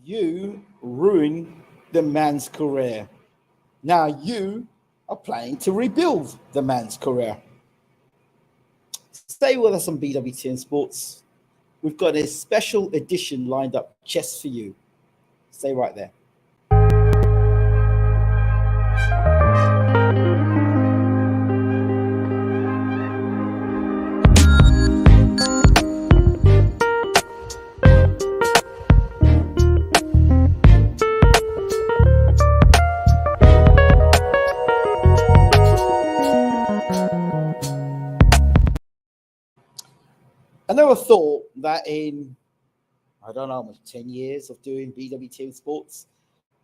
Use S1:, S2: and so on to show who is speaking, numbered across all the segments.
S1: You ruined the man's career. Now you are planning to rebuild the man's career. Stay with us on BWTM Sports. We've got a special edition lined up just for you. Stay right there. I never thought that in, I don't know, 10 years of doing BWTM Sports,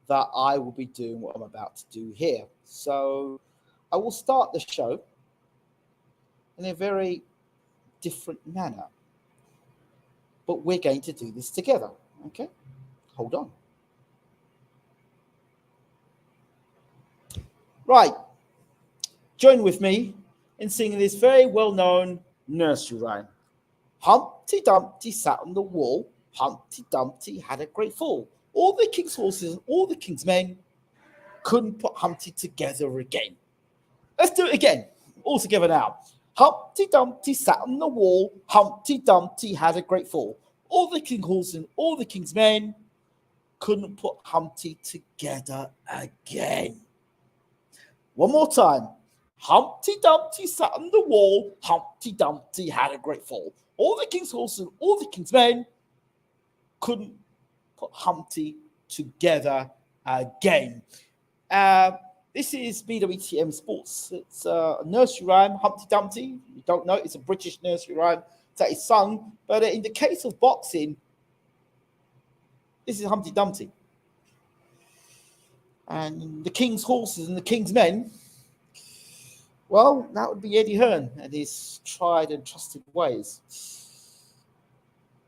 S1: that I will be doing what I'm about to do here. So I will start the show in a very different manner. But we're going to do this together, okay? Hold on. Right. Join with me in singing this very well-known nursery rhyme. Humpty Dumpty sat on the wall. Humpty Dumpty had a great fall. All the king's horses and all the king's men couldn't put Humpty together again. Let's do it again. All together now. Humpty Dumpty sat on the wall. Humpty Dumpty had a great fall. All the king's horses and all the king's men couldn't put Humpty together again. One more time. Humpty Dumpty sat on the wall. Humpty Dumpty had a great fall. All the king's horses and all the king's men couldn't put Humpty together again. This is BWTM Sports. It's a nursery rhyme, Humpty Dumpty. You don't know, it's a British nursery rhyme that is sung. But in the case of boxing, this is Humpty Dumpty. And the king's horses and the king's men, well, that would be Eddie Hearn and his tried and trusted ways.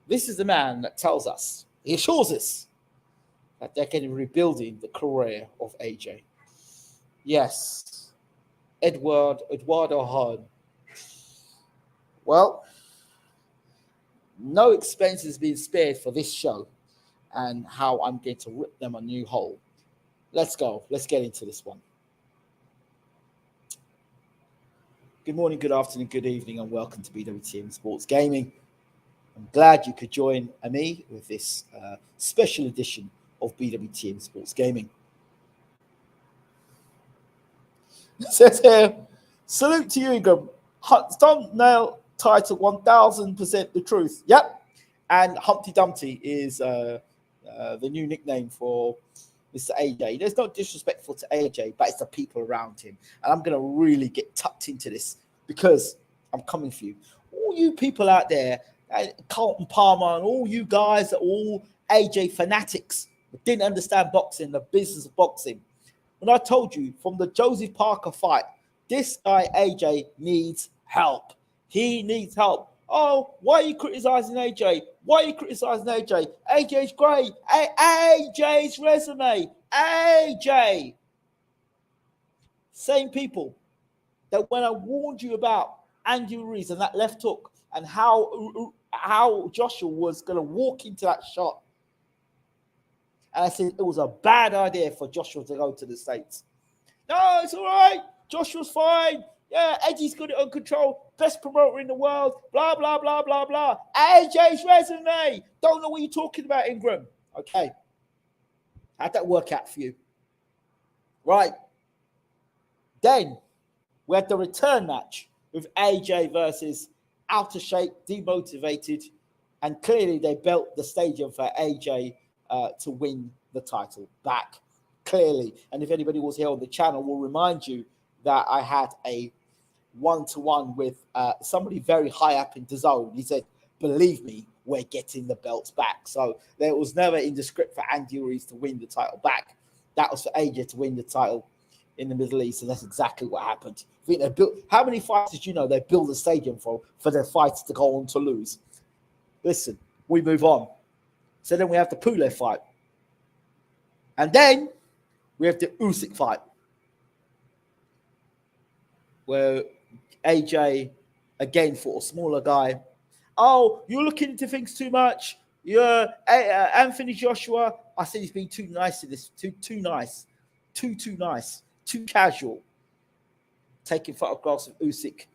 S1: This is the man that tells us, he assures us, that they're going to be rebuilding the career of AJ. Yes, Eduardo Hearn. Well, no expense has been spared for this show and how I'm going to rip them a new hole. Let's go. Let's get into this one. Good morning, good afternoon, good evening, and welcome to BWTM Sports Gaming. I'm glad you could join me with this special edition of BWTM Sports Gaming. It says here, salute to you, Ingram. Thumbnail title 1000% the truth. Yep. And Humpty Dumpty is the new nickname for Mr. AJ. There's no disrespectful to AJ, but it's the people around him. And I'm going to really get tucked into this because I'm coming for you. All you people out there, Carlton Palmer and all you guys that are all AJ fanatics that didn't understand boxing, the business of boxing. When I told you from the Joseph Parker fight, this guy AJ needs help. He needs help. Oh, why are you criticizing AJ? Why are you criticizing AJ? AJ's great. AJ's resume. AJ. Same people that when I warned you about Andy Ruiz and that left hook and how Joshua was going to walk into that shot. And I said it was a bad idea for Joshua to go to the States. No, it's all right. Joshua's fine. Yeah, Eddie's got it on control. Best promoter in the world. Blah, blah, blah, blah, blah. AJ's resume. Don't know what you're talking about, Ingram. Okay. How'd that work out for you? Right. Then we had the return match with AJ versus out of shape, demotivated, and clearly they built the stadium for AJ to win the title back. Clearly. And if anybody was here on the channel, will remind you that I had a one-to-one with somebody very high up in DAZN. He said, believe me, we're getting the belts back. So there was never in the script for Andy Ruiz to win the title back. That was for AJ to win the title in the Middle East, and that's exactly what happened. I think they built, how many fights did you know they built a stadium for their fighters to go on to lose? Listen, we move on. So then we have the Pulev fight. And then we have the Usyk fight, where AJ, again, for a smaller guy, oh, you're looking into things too much. You're Anthony Joshua, I said he's been too nice to this, too nice, too nice, too casual. Taking photographs of Usyk,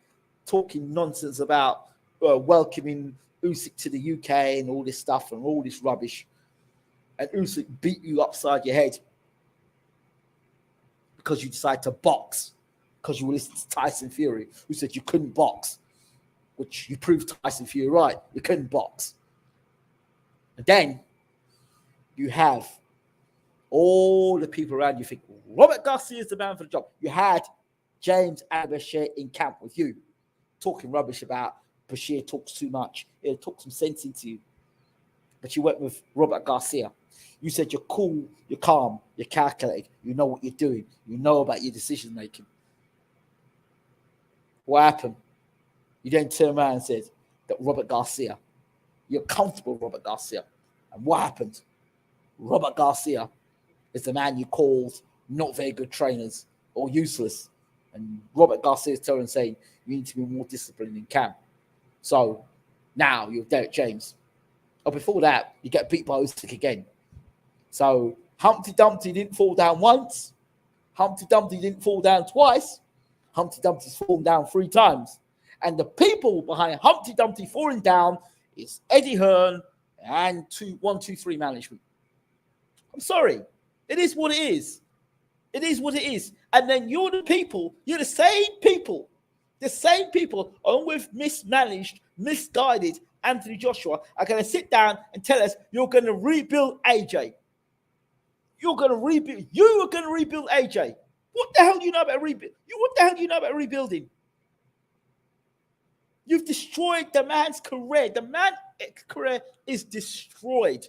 S1: talking nonsense about welcoming Usyk to the UK and all this stuff and all this rubbish. And Usyk beat you upside your head because you decided to box, because you were listening to Tyson Fury, who said you couldn't box, which you proved Tyson Fury right. You couldn't box. And then you have all the people around you think, Robert Garcia is the man for the job. You had James and Bashir in camp with you, talking rubbish about Bashir talks too much. He'll talk some sense into you. But you went with Robert Garcia. You said you're cool, you're calm, you're calculated, you know what you're doing, you know about your decision making. What happened? You then turned around and said that Robert Garcia, you're comfortable with Robert Garcia. And what happened? Robert Garcia is the man you called not very good trainers or useless. And Robert Garcia is telling saying you need to be more disciplined in camp. So now you're Derek James. Or before that, you get beat by Usyk again. So Humpty Dumpty didn't fall down once. Humpty Dumpty didn't fall down twice. Humpty Dumpty's fallen down 3 times. And the people behind Humpty Dumpty falling down is Eddie Hearn and 123 management. I'm sorry. It is what it is. It is what it is. And then you're the same people, along with mismanaged, misguided Anthony Joshua, are going to sit down and tell us you're going to rebuild AJ. You are going to rebuild AJ. What the hell do you know about rebuild? What the hell do you know about rebuilding? You've destroyed the man's career. The man's career is destroyed.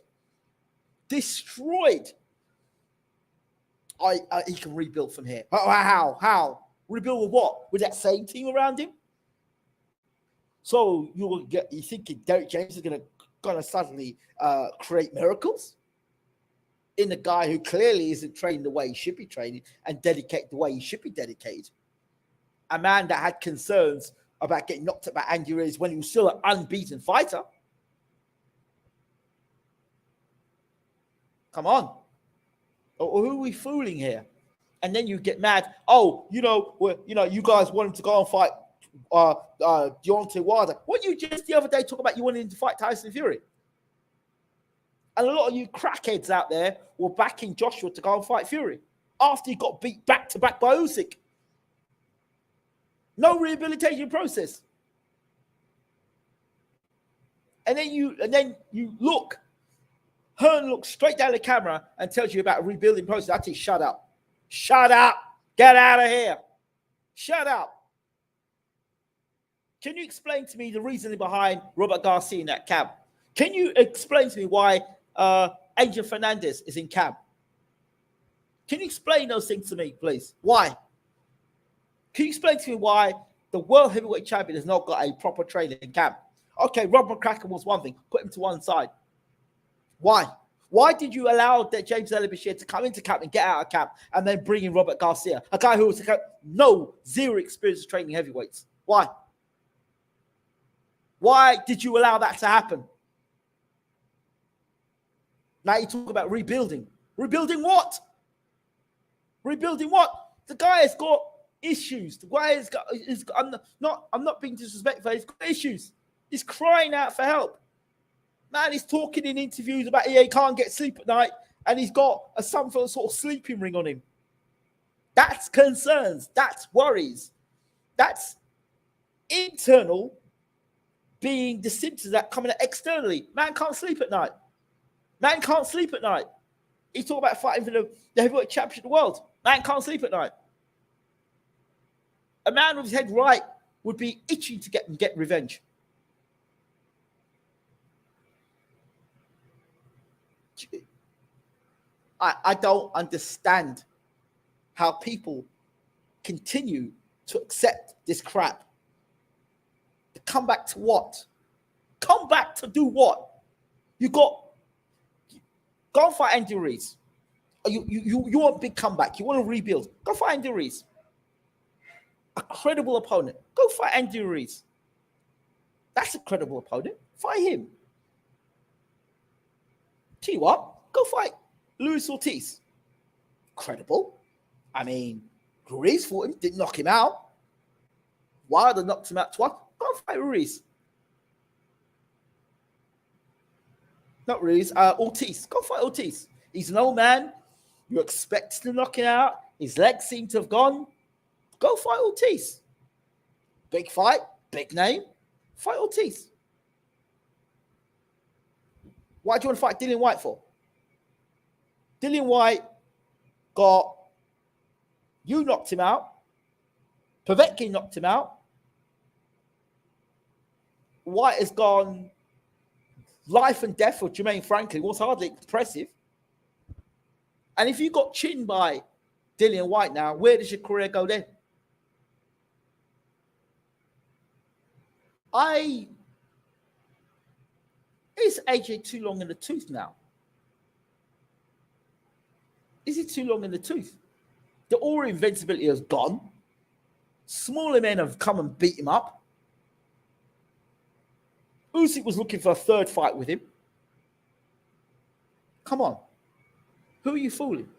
S1: Destroyed. He can rebuild from here. How? Rebuild with what? With that same team around him? So you thinking Derek James is gonna suddenly create miracles in a guy who clearly isn't trained the way he should be training and dedicated the way he should be dedicated. A man that had concerns about getting knocked out by Andy Ruiz when he was still an unbeaten fighter. Come on. Or who are we fooling here? And then you get mad. Oh, you guys want him to go and fight Deontay Wilder. What you just the other day talk about you wanted him to fight Tyson Fury? And a lot of you crackheads out there were backing Joshua to go and fight Fury after he got beat back to back by Usyk. No rehabilitation process. And then you look. Hearn looks straight down the camera and tells you about a rebuilding process. I tell you, shut up. Shut up. Get out of here. Shut up. Can you explain to me the reasoning behind Robert Garcia in that camp? Can you explain to me why Angel Fernandez is in camp? Can you explain those things to me, please? Why? Can you explain to me why the world heavyweight champion has not got a proper trainer in camp? Okay, Rob McCracken was one thing. Put him to one side. Why? Why did you allow that James Bashir to come into camp and get out of camp and then bring in Robert Garcia, a guy who was zero experience of training heavyweights? Why? Why did you allow that to happen? Now you talk about rebuilding. Rebuilding what? Rebuilding what? The guy has got issues. The guy has got. I'm not being disrespectful. He's got issues. He's crying out for help. Man, he's talking in interviews about he can't get sleep at night, and he's got some sort of sleeping ring on him. That's concerns. That's worries. That's internal being the symptoms that coming out externally. Man can't sleep at night. Man can't sleep at night. He's talking about fighting for the heavyweight championship of the world. Man can't sleep at night. A man with his head right would be itching to get revenge. I don't understand how people continue to accept this crap. To come back to what? Come back to do what? Go and fight Andy Ruiz. You want a big comeback. You want to rebuild. Go fight Andy Ruiz. A credible opponent. Go fight Andy Ruiz. That's a credible opponent. Fight him. Tell you what, go fight Luis Ortiz, credible. I mean, Ruiz fought him, didn't knock him out. Wilder knocked him out twice. Go fight Ruiz. Not Ruiz, Ortiz. Go fight Ortiz. He's an old man. You expect to knock him out. His legs seem to have gone. Go fight Ortiz. Big fight, big name. Fight Ortiz. Why do you want to fight Dillian Whyte for? Dillian Whyte got... You knocked him out. Povetkin knocked him out. Whyte has gone life and death for Jermaine Franklin. Was hardly impressive. And if you got chinned by Dillian Whyte now, where does your career go then? Is AJ too long in the tooth now? Is he too long in the tooth? The aura invincibility has gone. Smaller men have come and beat him up. Usyk was looking for a third fight with him. Come on. Who are you fooling?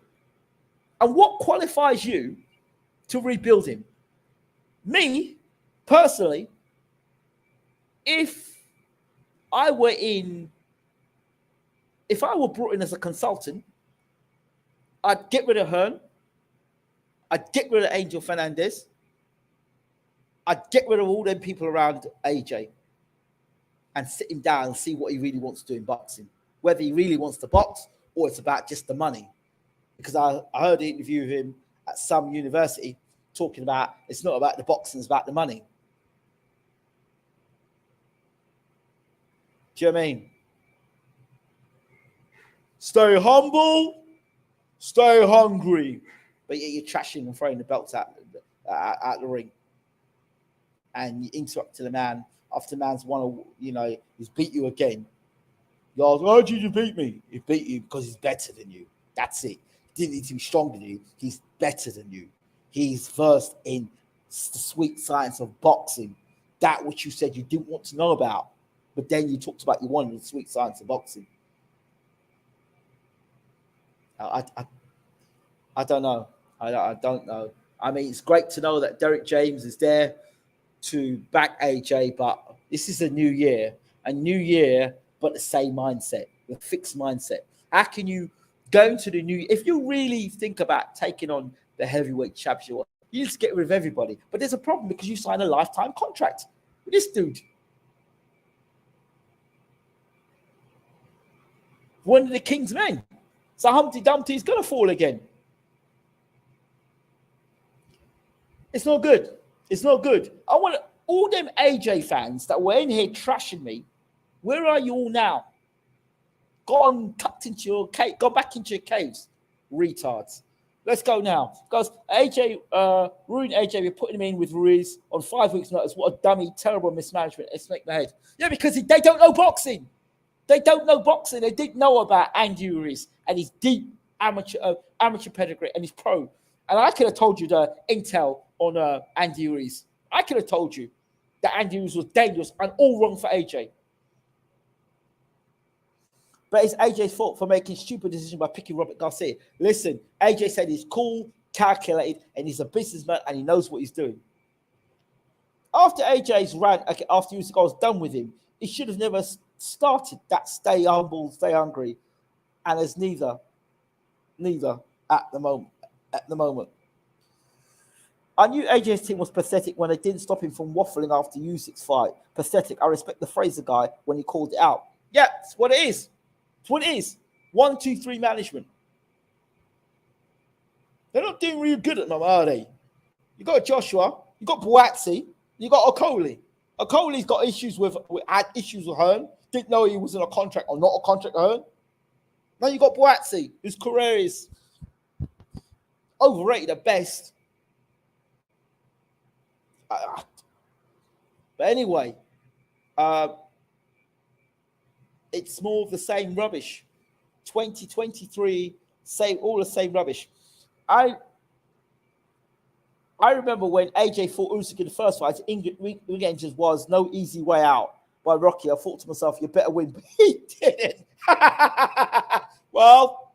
S1: And what qualifies you to rebuild him? Me, personally, if I were brought in as a consultant, I'd get rid of Hearn. I'd get rid of Angel Fernandez. I'd get rid of all them people around AJ and sit him down and see what he really wants to do in boxing. Whether he really wants to box or it's about just the money. Because I heard an interview of him at some university talking about it's not about the boxing, it's about the money. Do you know what I mean? Stay humble, stay hungry. But yet you're trashing and throwing the belts out the ring. And you interrupt to the man after the man's won, he's beat you again. You're like, why did you beat me? He beat you because he's better than you. That's it. He didn't need to be stronger than you. He's better than you. He's versed in the sweet science of boxing. That which you said you didn't want to know about. But then you talked about you wanted the sweet science of boxing. I don't know. I don't know. I mean, it's great to know that Derek James is there to back AJ, but this is a new year. But the same mindset, the fixed mindset. How can you go into the new... If you really think about taking on the heavyweight championship, you need to get rid of everybody. But there's a problem because you sign a lifetime contract with this dude. One of the King's men. So Humpty Dumpty is going to fall again. It's not good. It's not good. I want all them AJ fans that were in here trashing me. Where are you all now? Go back into your caves, retards. Let's go now. Guys, AJ, ruined AJ. We're putting him in with Ruiz on 5 weeks' notice. What a dummy, terrible mismanagement. Let's make my head. Yeah, because they don't know boxing. They don't know boxing. They didn't know about Andy Ruiz and his deep amateur pedigree and his pro. And I could have told you the intel on Andy Ruiz. I could have told you that Andy Ruiz was dangerous and all wrong for AJ. But it's AJ's fault for making stupid decision by picking Robert Garcia. Listen, AJ said he's cool, calculated, and he's a businessman and he knows what he's doing. After AJ's rant, after Usyk was done with him, he should have never started that stay humble, stay hungry. And there's neither at the moment. I knew AJ's team was pathetic when they didn't stop him from waffling after Usyk's fight. Pathetic. I respect the Fraser guy when he called it out. Yeah, it's what it is. It's what it is. 1, 2, 3 management. They're not doing really good at the moment, are they? You got Joshua, you got Buatsi, you got Okoli. Okoli's got had issues with Hearn. Didn't know he was in a contract or not a contract with Hearn. Now you got Buatsi, whose career is overrated at best. But anyway, it's more of the same rubbish. 2023, all the same rubbish. I remember when AJ fought Usyk in the first fight, England just was no easy way out by Rocky. I thought to myself, you better win, but he didn't. Well,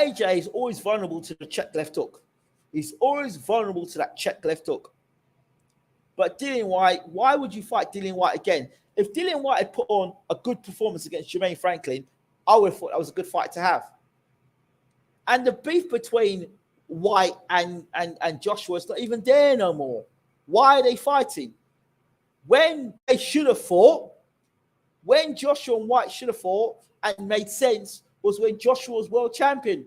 S1: AJ is always vulnerable to the check left hook. He's always vulnerable to that check left hook. But Dillian Whyte, why would you fight Dillian Whyte again? If Dillian Whyte had put on a good performance against Jermaine Franklin, I would have thought that was a good fight to have. And the beef between Whyte and Joshua is not even there no more. Why are they fighting? When they should have fought, when Joshua and Whyte should have fought and made sense, was when Joshua was world champion.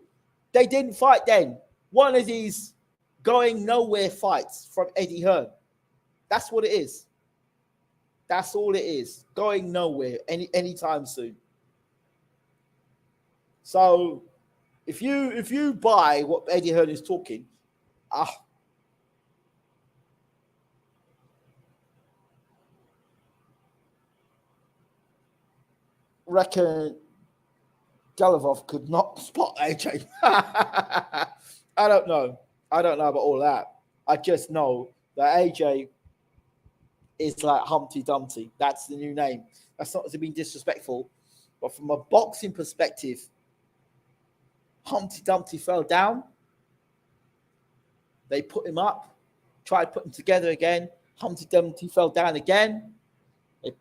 S1: They didn't fight then. One of these going nowhere fights from Eddie Hearn. That's what it is. That's all it is. Going nowhere anytime soon. So if you buy what Eddie Hearn is talking, reckon Galavov could not spot AJ. I don't know. I don't know about all that. I just know that AJ is like Humpty Dumpty. That's the new name. That's not to be disrespectful, but from a boxing perspective, Humpty Dumpty fell down. They put him up, tried to put him together again. Humpty Dumpty fell down again. They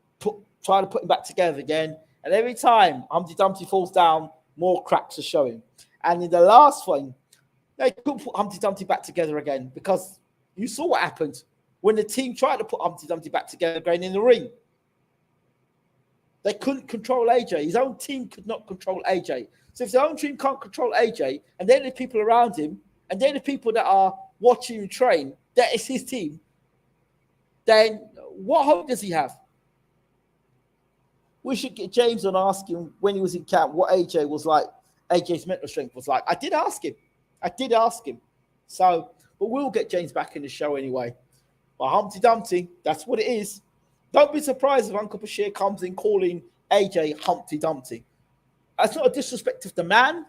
S1: tried to put him back together again. And every time Humpty Dumpty falls down, more cracks are showing. And in the last one, they couldn't put Humpty Dumpty back together again because you saw what happened when the team tried to put Humpty Dumpty back together again in the ring. They couldn't control AJ. His own team could not control AJ. So if their own team can't control AJ, and then the people around him, and then the people that are watching him train, that is his team, then what hope does he have? We should get James on asking when he was in camp what AJ was like, AJ's mental strength was like. I did ask him. So, but we'll get James back in the show anyway. But Humpty Dumpty, that's what it is. Don't be surprised if Uncle Bashir comes in calling AJ Humpty Dumpty. That's not a disrespect of the man.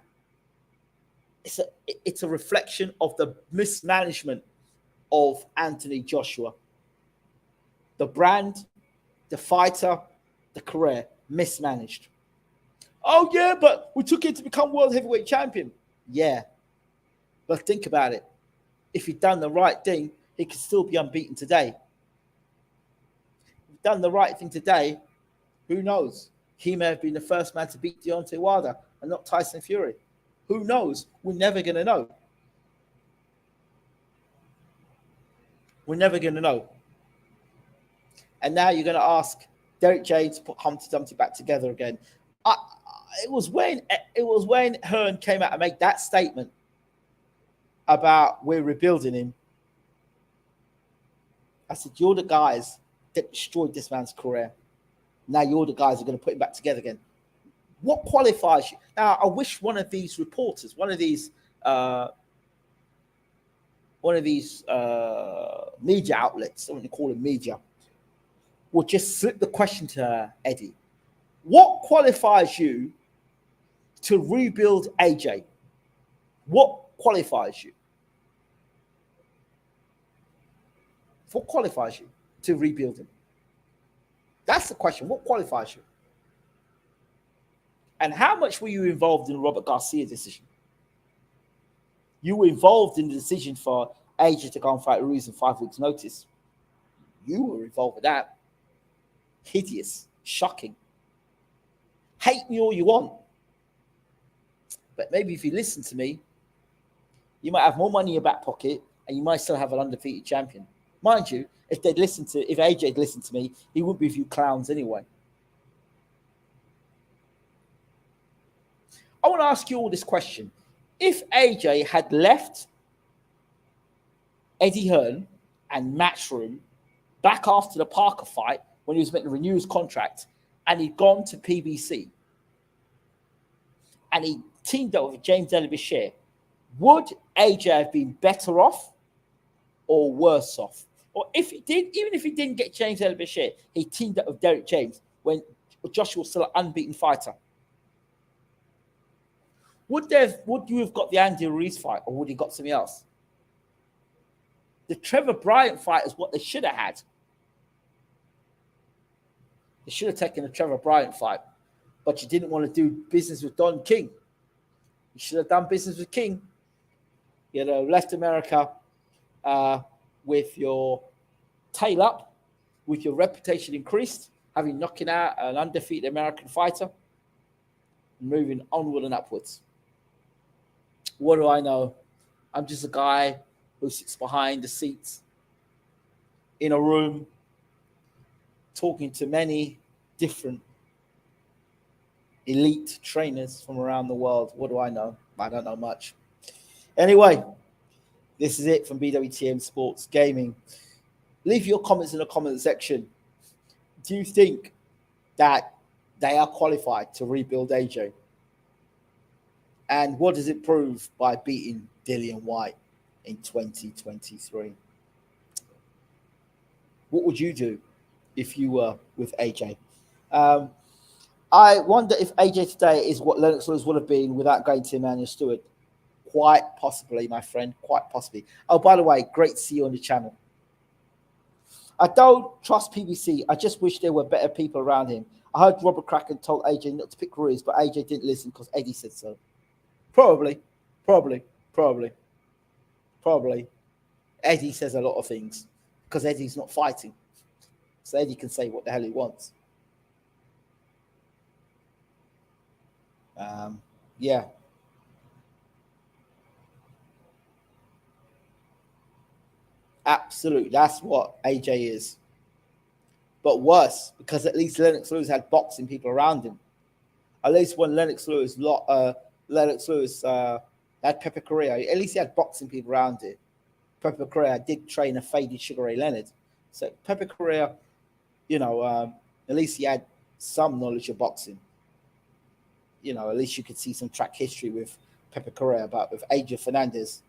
S1: It's a reflection of the mismanagement of Anthony Joshua. The brand, the fighter, the career, mismanaged. Oh, yeah, but we took him to become world heavyweight champion. Yeah. But think about it. If he'd done the right thing, he could still be unbeaten today. If he'd done the right thing today, who knows? He may have been the first man to beat Deontay Wilder and not Tyson Fury. Who knows? We're never going to know. We're never going to know. And now you're going to ask Derek James to put Humpty Dumpty back together again. It was when Hearn came out and made that statement about we're rebuilding him. I said, you're the guys that destroyed this man's career. Now you're the guys who are going to put him back together again. What qualifies you? Now, I wish one of these reporters, one of these media outlets, I want to call them media, would just slip the question to Eddie. What qualifies you to rebuild AJ? What qualifies you? What qualifies you to rebuild him? That's the question. What qualifies you? And how much were you involved in the Robert Garcia decision? You were involved in the decision for AJ to go and fight Ruiz in 5 weeks' notice. You were involved with that. Hideous. Shocking. Hate me all you want. But maybe if you listen to me, you might have more money in your back pocket and you might still have an undefeated champion. Mind you, if AJ had listened to me, he wouldn't be with you clowns anyway. I want to ask you all this question. If AJ had left Eddie Hearn and Matchroom back after the Parker fight when he was meant to renew his contract and he'd gone to PBC and he teamed up with James Bashir, would AJ have been better off or worse off? Or if he did, even if he didn't get James Bashir, he teamed up with Derek James when Joshua was still an unbeaten fighter. Would you have got the Andy Ruiz fight or would he got something else? The Trevor Bryant fight is what they should have had. They should have taken the Trevor Bryant fight, but you didn't want to do business with Don King. You should have done business with King. You know, left America with your tail up, with your reputation increased, having knocking out an undefeated American fighter, moving onward and upwards. What do I know? I'm just a guy who sits behind the seats in a room talking to many different elite trainers from around the world. What do I know? I don't know much. Anyway, this is it from BWTM Sports Gaming. Leave your comments in the comment section. Do you think that they are qualified to rebuild AJ? And what does it prove by beating Dillian Whyte in 2023? What would you do if you were with AJ? I wonder if AJ today is what Lennox Lewis would have been without going to Emmanuel Stewart. Quite possibly, my friend. Quite possibly. Oh, by the way, great to see you on the channel. I don't trust PBC. I just wish there were better people around him. I heard Robert Kraken told AJ not to pick Ruiz, but AJ didn't listen because Eddie said so. Probably. Eddie says a lot of things because Eddie's not fighting. So Eddie can say what the hell he wants. Yeah. Absolutely. That's what AJ is. But worse, because at least Lennox Lewis had boxing people around him. At least when Lennox Lewis had Pepe Correa, at least he had boxing people around him. Pepe Correa did train a faded Sugar Ray Leonard. So Pepe Correa, you know, at least he had some knowledge of boxing. You know, at least you could see some track history with Pepe Correa, but with AJ Fernandez,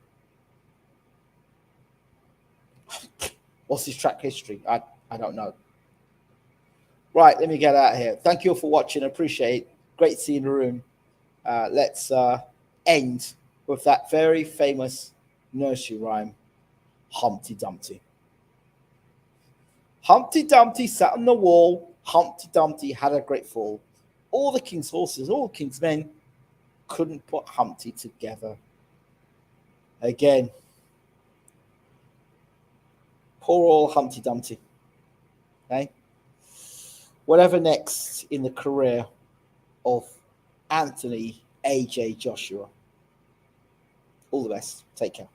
S1: what's his track history? I don't know. Right, let me get out of here. Thank you all for watching. I appreciate it. Great to see you in the room. Let's end with that very famous nursery rhyme, Humpty Dumpty. Humpty Dumpty sat on the wall. Humpty Dumpty had a great fall. All the king's horses, all the king's men couldn't put Humpty together. Again, poor old Humpty Dumpty. Okay? Whatever next in the career of Anthony AJ Joshua. All the best. Take care.